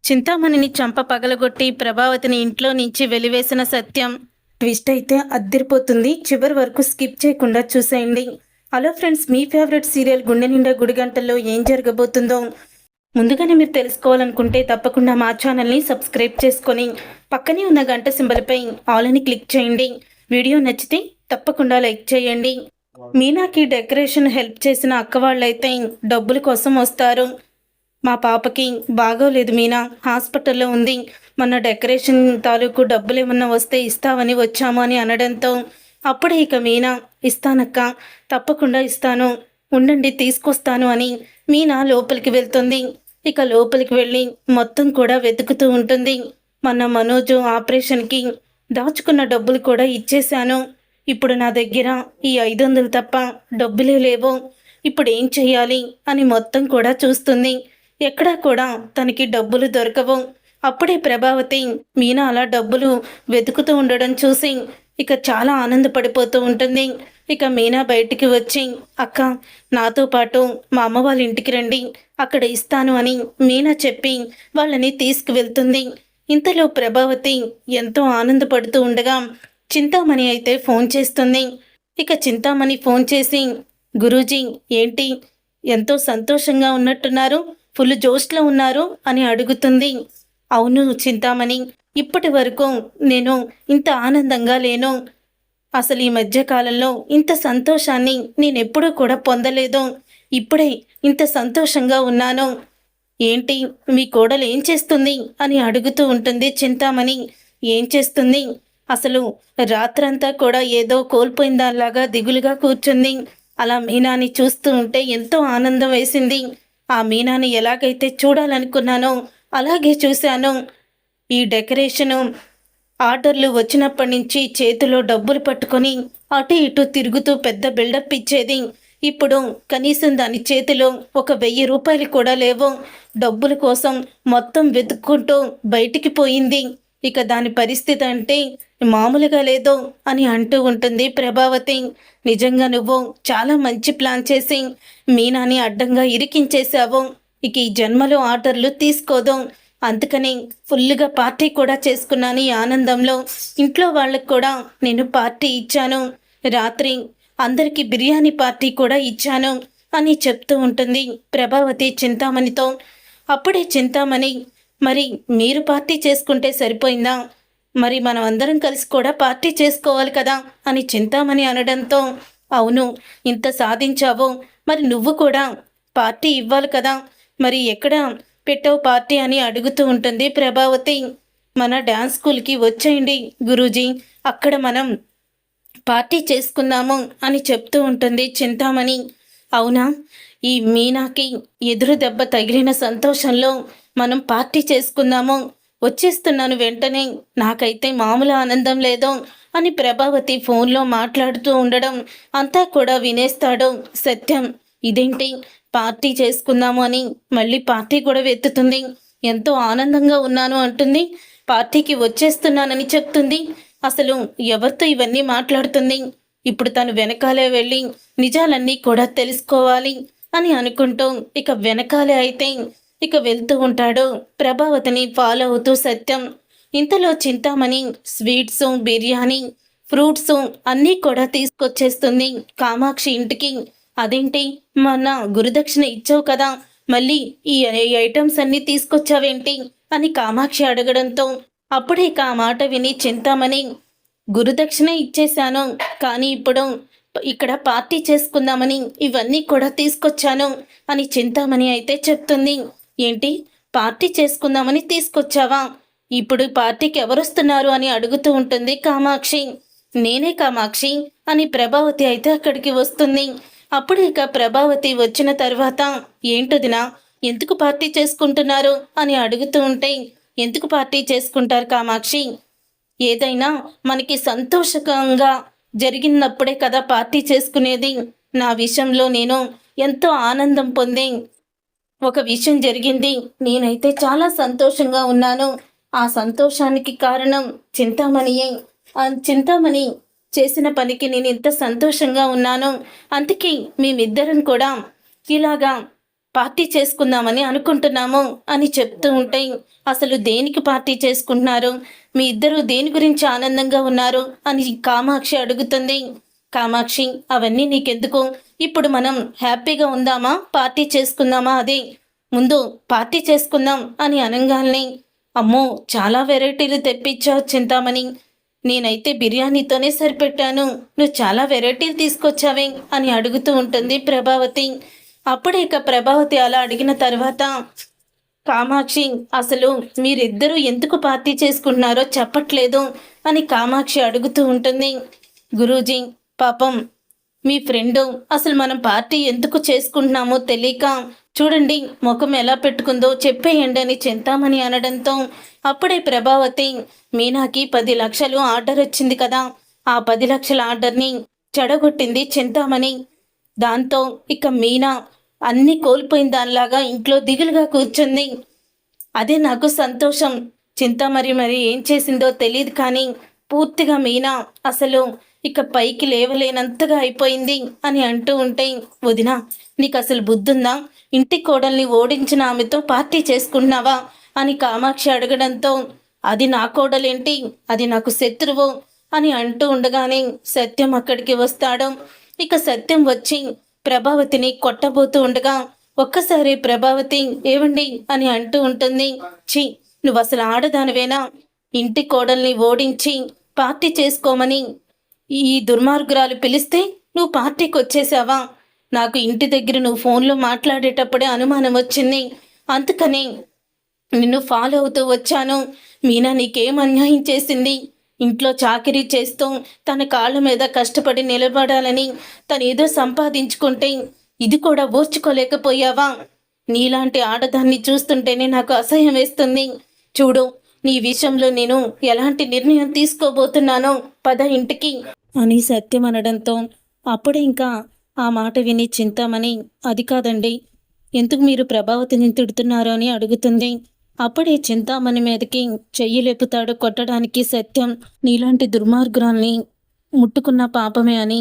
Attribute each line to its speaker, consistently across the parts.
Speaker 1: చింతామణిని చంప పగలగొట్టి ప్రభావతిని ఇంట్లో నుంచి వెలివేసిన సత్యం ట్విస్ట్ అయితే అద్దరిపోతుంది. చివరి వరకు స్కిప్ చేయకుండా చూసేయండి. హలో ఫ్రెండ్స్, మీ ఫేవరెట్ సీరియల్ గుండె నిండా గుడిగంటల్లో ఏం జరగబోతుందో ముందుగానే మీరు తెలుసుకోవాలనుకుంటే తప్పకుండా మా ఛానల్ని సబ్స్క్రైబ్ చేసుకొని పక్కనే ఉన్న గంట సింబల్పై ఆల్ అని క్లిక్ చేయండి. వీడియో నచ్చితే తప్పకుండా లైక్ చేయండి. మీనాకి డెకరేషన్ హెల్ప్ చేసిన అక్క వాళ్ళైతే డబ్బుల కోసం వస్తారు. మా పాపకి బాగోలేదు మీనా, హాస్పిటల్లో ఉంది, మన డెకరేషన్ తాలూకు డబ్బులు ఏమన్నా వస్తే ఇస్తావని వచ్చాము అని అనడంతో అప్పుడే ఇక మీనా ఇస్తానక్క, తప్పకుండా ఇస్తాను, ఉండండి తీసుకొస్తాను అని మీనా లోపలికి వెళ్తుంది. ఇక లోపలికి వెళ్ళి మొత్తం కూడా వెతుకుతూ ఉంటుంది. మన మనోజు ఆపరేషన్కి దాచుకున్న డబ్బులు కూడా ఇచ్చేశాను. ఇప్పుడు నా దగ్గర ఈ 500 తప్ప డబ్బులే లేవు. ఇప్పుడు ఏం చెయ్యాలి అని మొత్తం కూడా చూస్తుంది. ఎక్కడా కూడా తనకి డబ్బులు దొరకవు. అప్పుడే ప్రభావతి మీనా అలా డబ్బులు వెతుకుతూ ఉండడం చూసి ఇక చాలా ఆనందపడిపోతూ ఉంటుంది. ఇక మీనా బయటికి వచ్చి, అక్క నాతో పాటు మా అమ్మ వాళ్ళ ఇంటికి రండి, అక్కడ ఇస్తాను అని మీనా చెప్పి వాళ్ళని తీసుకువెళ్తుంది. ఇంతలో ప్రభావతి ఎంతో ఆనందపడుతూ ఉండగా చింతామణి అయితే ఫోన్ చేస్తుంది. ఇక చింతామణి ఫోన్ చేసి, గురూజీ ఏంటి ఎంతో సంతోషంగా ఉన్నట్టున్నారు, ఫుల్ జోష్లో ఉన్నారు అని అడుగుతుంది. అవును చింతామణి, ఇప్పటి వరకు నేను ఇంత ఆనందంగా లేను. అసలు ఈ మధ్యకాలంలో ఇంత సంతోషాన్ని నేనెప్పుడూ కూడా పొందలేదు. ఇప్పుడే ఇంత సంతోషంగా ఉన్నాను. ఏంటి మీ కోడలు ఏం చేస్తుంది అని అడుగుతూ ఉంటుంది చింతామణి. ఏం చేస్తుంది, అసలు రాత్రంతా కూడా ఏదో కోల్పోయిందాలాగా దిగులుగా కూర్చుంది. అలా మీనాని చూస్తూ ఉంటే ఎంతో ఆనందం వేసింది. ఆ మీనాని ఎలాగైతే చూడాలనుకున్నానో అలాగే చూశాను. ఈ డెకరేషను ఆర్డర్లు వచ్చినప్పటి నుంచి చేతిలో డబ్బులు పట్టుకొని అటు ఇటు తిరుగుతూ పెద్ద బిల్డప్ ఇచ్చేది. ఇప్పుడు కనీసం దాని చేతిలో ఒక 1000 రూపాయలు కూడా లేవు. డబ్బుల కోసం మొత్తం వెతుక్కుంటూ బయటికి పోయింది. ఇక దాని పరిస్థితి అంటే మామూలుగా లేదు అని అంటూ ఉంటుంది ప్రభావతి. నిజంగా నువ్వు చాలా మంచి ప్లాన్ చేసి మీనాని అడ్డంగా ఇరికించేశావు. ఇక ఈ జన్మలో ఆర్డర్లు తీసుకోదు. అందుకని ఫుల్గా పార్టీ కూడా చేసుకున్నాను. ఈ ఆనందంలో ఇంట్లో వాళ్ళకు కూడా నేను పార్టీ ఇచ్చాను. రాత్రి అందరికీ బిర్యానీ పార్టీ కూడా ఇచ్చాను అని చెప్తూ ఉంటుంది ప్రభావతి చింతామణితో. అప్పుడే చింతామణి, మరి మీరు పార్టీ చేసుకుంటే సరిపోయిందా, మరి మనం అందరం కలిసి కూడా పార్టీ చేసుకోవాలి కదా అని చింతామణి అనడంతో, అవును ఇంత సాధించావో మరి నువ్వు కూడా పార్టీ ఇవ్వాలి కదా, మరి ఎక్కడ పెట్టావు పార్టీ అని అడుగుతూ ఉంటుంది ప్రభావతి. మన డ్యాన్స్ స్కూల్కి వచ్చేయండి గురూజీ, అక్కడ మనం పార్టీ చేసుకుందాము అని చెప్తూ ఉంటుంది చింతామణి. అవునా, ఈ మీనాకి ఎదురు దెబ్బ తగిలిన సంతోషంలో మనం పార్టీ చేసుకుందాము, వచ్చేస్తున్నాను వెంటనే, నాకైతే మామూలు ఆనందం లేదు అని ప్రభావతి ఫోన్లో మాట్లాడుతూ ఉండడం అంతా కూడా వినేస్తాడు సత్యం. ఇదేంటి పార్టీ చేసుకుందాము అని మళ్ళీ పార్టీ కూడా వెతుతుంది. ఎంతో ఆనందంగా ఉన్నాను అంటుంది, పార్టీకి వచ్చేస్తున్నానని చెప్తుంది. అసలు ఎవరితో ఇవన్నీ మాట్లాడుతుంది, ఇప్పుడు తను వెనకాలే వెళ్ళి నిజాలన్నీ కూడా తెలుసుకోవాలి అని అనుకుంటూ ఇక వెనకాలే అయితే ఇక వెళ్తూ ఉంటాడు ప్రభావతిని ఫాలో అవుతూ సత్యం. ఇంతలో చింతామణి స్వీట్స్, బిర్యానీ, ఫ్రూట్స్ అన్నీ కూడా తీసుకొచ్చేస్తుంది కామాక్షి ఇంటికి. అదేంటి మొన్న గురుదక్షిణ ఇచ్చావు కదా, మళ్ళీ ఈ ఐటమ్స్ అన్నీ తీసుకొచ్చావేంటి అని కామాక్షి అడగడంతో అప్పుడే ఆ మాట విని చింతామణి, గురుదక్షిణ ఇచ్చేశాను కానీ ఇప్పుడు ఇక్కడ పార్టీ చేసుకుందామని ఇవన్నీ కూడా తీసుకొచ్చాను అని చింతామణి అయితే చెప్తుంది. ఏంటి పార్టీ చేసుకుందామని తీసుకొచ్చావా, ఇప్పుడు పార్టీకి ఎవరొస్తున్నారు అని అడుగుతూ ఉంటుంది కామాక్షి. నేనే కామాక్షి అని ప్రభావతి అయితే అక్కడికి వస్తుంది. అప్పుడు ఇక ప్రభావతి వచ్చిన తర్వాత, ఏంటదినా ఎందుకు పార్టీ చేసుకుంటున్నారు అని అడుగుతూ ఉంటే, ఎందుకు పార్టీ చేసుకుంటారు కామాక్షి, ఏదైనా మనకి సంతోషకంగా జరిగినప్పుడే కదా పార్టీ చేసుకునేది. నా విషయంలో నేను ఎంతో ఆనందం పొంది ఒక విషయం జరిగింది, నేనైతే చాలా సంతోషంగా ఉన్నాను. ఆ సంతోషానికి కారణం చింతామణియే. ఆ చింతామణి చేసిన పనికి నేను ఇంత సంతోషంగా ఉన్నాను. అందుకే మేమిద్దరం కూడా ఇలాగా పార్టీ చేసుకుందామని అనుకుంటున్నాము అని చెప్తూ ఉంటే, అసలు దేనికి పార్టీ చేసుకుంటున్నారు, మీ ఇద్దరు దేని గురించి ఆనందంగా ఉన్నారు అని కామాక్షి అడుగుతుంది. కామాక్షి, అవన్నీ నీకెందుకు, ఇప్పుడు మనం హ్యాపీగా ఉందామా పార్టీ చేసుకుందామా, అదే ముందు పార్టీ చేసుకుందాం అని అనగానే, అమ్మో చాలా వెరైటీలు తెప్పించావు చింతామణి, నేనైతే బిర్యానీతోనే సరిపెట్టాను, నువ్వు చాలా వెరైటీలు తీసుకొచ్చావే అని అడుగుతూ ఉంటుంది ప్రభావతి. అప్పుడే ఇక ప్రభావతి అలా అడిగిన తర్వాత, కామాక్షి అసలు మీరిద్దరూ ఎందుకు పార్టీ చేసుకుంటున్నారో చెప్పట్లేదు అని కామాక్షి అడుగుతూ ఉంటుంది. గురూజీ, పాపం మీ ఫ్రెండు అసలు మనం పార్టీ ఎందుకు చేసుకుంటున్నామో తెలియక చూడండి ముఖం ఎలా పెట్టుకుందో చెప్పేయండి అని చింతామణి అనడంతో, అప్పుడే ప్రభావతి, మీనాకి 10 లక్షలు ఆర్డర్ వచ్చింది కదా, ఆ 10 లక్షల ఆర్డర్ని చెడగొట్టింది చింతామణి. దాంతో ఇక మీనా అన్నీ కోల్పోయిన దానిలాగా ఇంట్లో దిగులుగా కూర్చుంది. అదే నాకు సంతోషం. చింతామణి మరి ఏం చేసిందో తెలియదు కానీ పూర్తిగా మీనా అసలు ఇక పైకి లేవలేనంతగా అయిపోయింది అని అంటూ ఉంటే, వదినా నీకు అసలు బుద్ధుందా, ఇంటి కోడల్ని ఓడించిన ఆమెతో పార్టీ చేసుకుంటున్నావా అని కామాక్షి అడగడంతో, అది నా కోడలేంటి, అది నాకు శత్రువు అని అంటూ ఉండగానే సత్యం అక్కడికి వస్తాడు. ఇక సత్యం వచ్చి ప్రభావతిని కొట్టబోతూ ఉండగా ఒక్కసారి ప్రభావతి ఏవండి అని అంటూ ఉంటుంది. ఛీ, నువ్వు అసలు ఆడదానివేనా, ఇంటి కోడల్ని ఓడించి పార్టీ చేసుకోమని ఈ దుర్మార్గురాలు పిలిస్తే నువ్వు పార్టీకి వచ్చేసావా, నాకు ఇంటి దగ్గర నువ్వు ఫోన్లో మాట్లాడేటప్పుడే అనుమానం వచ్చింది, అందుకని నిన్ను ఫాలో అవుతూ వచ్చాను. మీనా నీకేం అన్యాయం చేసింది, ఇంట్లో చాకరీ చేస్తూ తన కాళ్ళ మీద కష్టపడి నిలబడాలని తను ఏదో సంపాదించుకుంటే ఇది కూడా ఓర్చుకోలేకపోయావా, నీలాంటి ఆడదాన్ని చూస్తుంటేనే నాకు అసహ్యం వేస్తుంది. చూడు, నీ విషయంలో నేను ఎలాంటి నిర్ణయం తీసుకోబోతున్నానో పద ఇంటికి అని సత్యం అనడంతో, అప్పుడే ఇంకా ఆ మాట విని చింతామణి, అది కాదండి, ఎందుకు మీరు ప్రభావతిని తిడుతున్నారో అని అడుగుతుంది. అప్పుడే చింతామణి మీదకి చెయ్యి లేపుతాడు కొట్టడానికి సత్యం. నీలాంటి దుర్మార్గురాల్ని ముట్టుకున్న పాపమే అని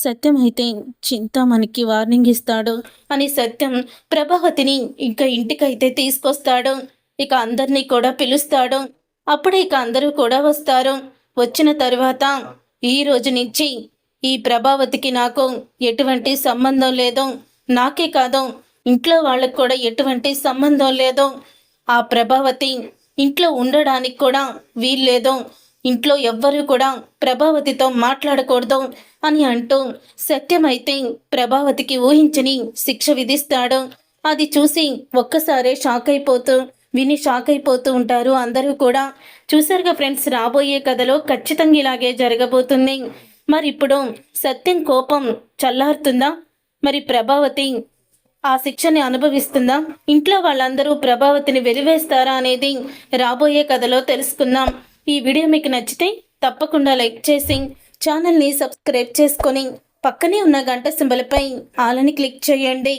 Speaker 1: సత్యం అయితే చింతామణికి వార్నింగ్ ఇస్తాడు. అని సత్యం ప్రభావతిని ఇంకా ఇంటికైతే తీసుకొస్తాడు. ఇక అందరినీ కూడా పిలుస్తాడు. అప్పుడే ఇక అందరూ కూడా వస్తారు. వచ్చిన తరువాత, ఈ రోజు నుంచి ఈ ప్రభావతికి నాకు ఎటువంటి సంబంధం లేదు, నాకే కాదు ఇంట్లో వాళ్ళకు కూడా ఎటువంటి సంబంధం లేదు, ఆ ప్రభావతి ఇంట్లో ఉండడానికి కూడా వీల్లేదు, ఇంట్లో ఎవ్వరూ కూడా ప్రభావతితో మాట్లాడకూడదు అని అంటూ సత్యమైతే ప్రభావతికి ఊహించని శిక్ష విధిస్తాడు. అది చూసి ఒక్కసారే విని షాక్ అయిపోతూ ఉంటారు అందరూ కూడా. చూసారుగా ఫ్రెండ్స్, రాబోయే కథలో ఖచ్చితంగా ఇలాగే జరగబోతుంది. మరి ఇప్పుడు సత్యం కోపం చల్లారుతుందా, మరి ప్రభావతి ఆ శిక్షని అనుభవిస్తుందా, ఇంట్లో వాళ్ళందరూ ప్రభావతిని వెలివేస్తారా అనేది రాబోయే కథలో తెలుసుకుందాం. ఈ వీడియో మీకు నచ్చితే తప్పకుండా లైక్ చేసి ఛానల్ని సబ్స్క్రైబ్ చేసుకొని పక్కనే ఉన్న గంట సింబల్పై ఆల్ అని క్లిక్ చేయండి.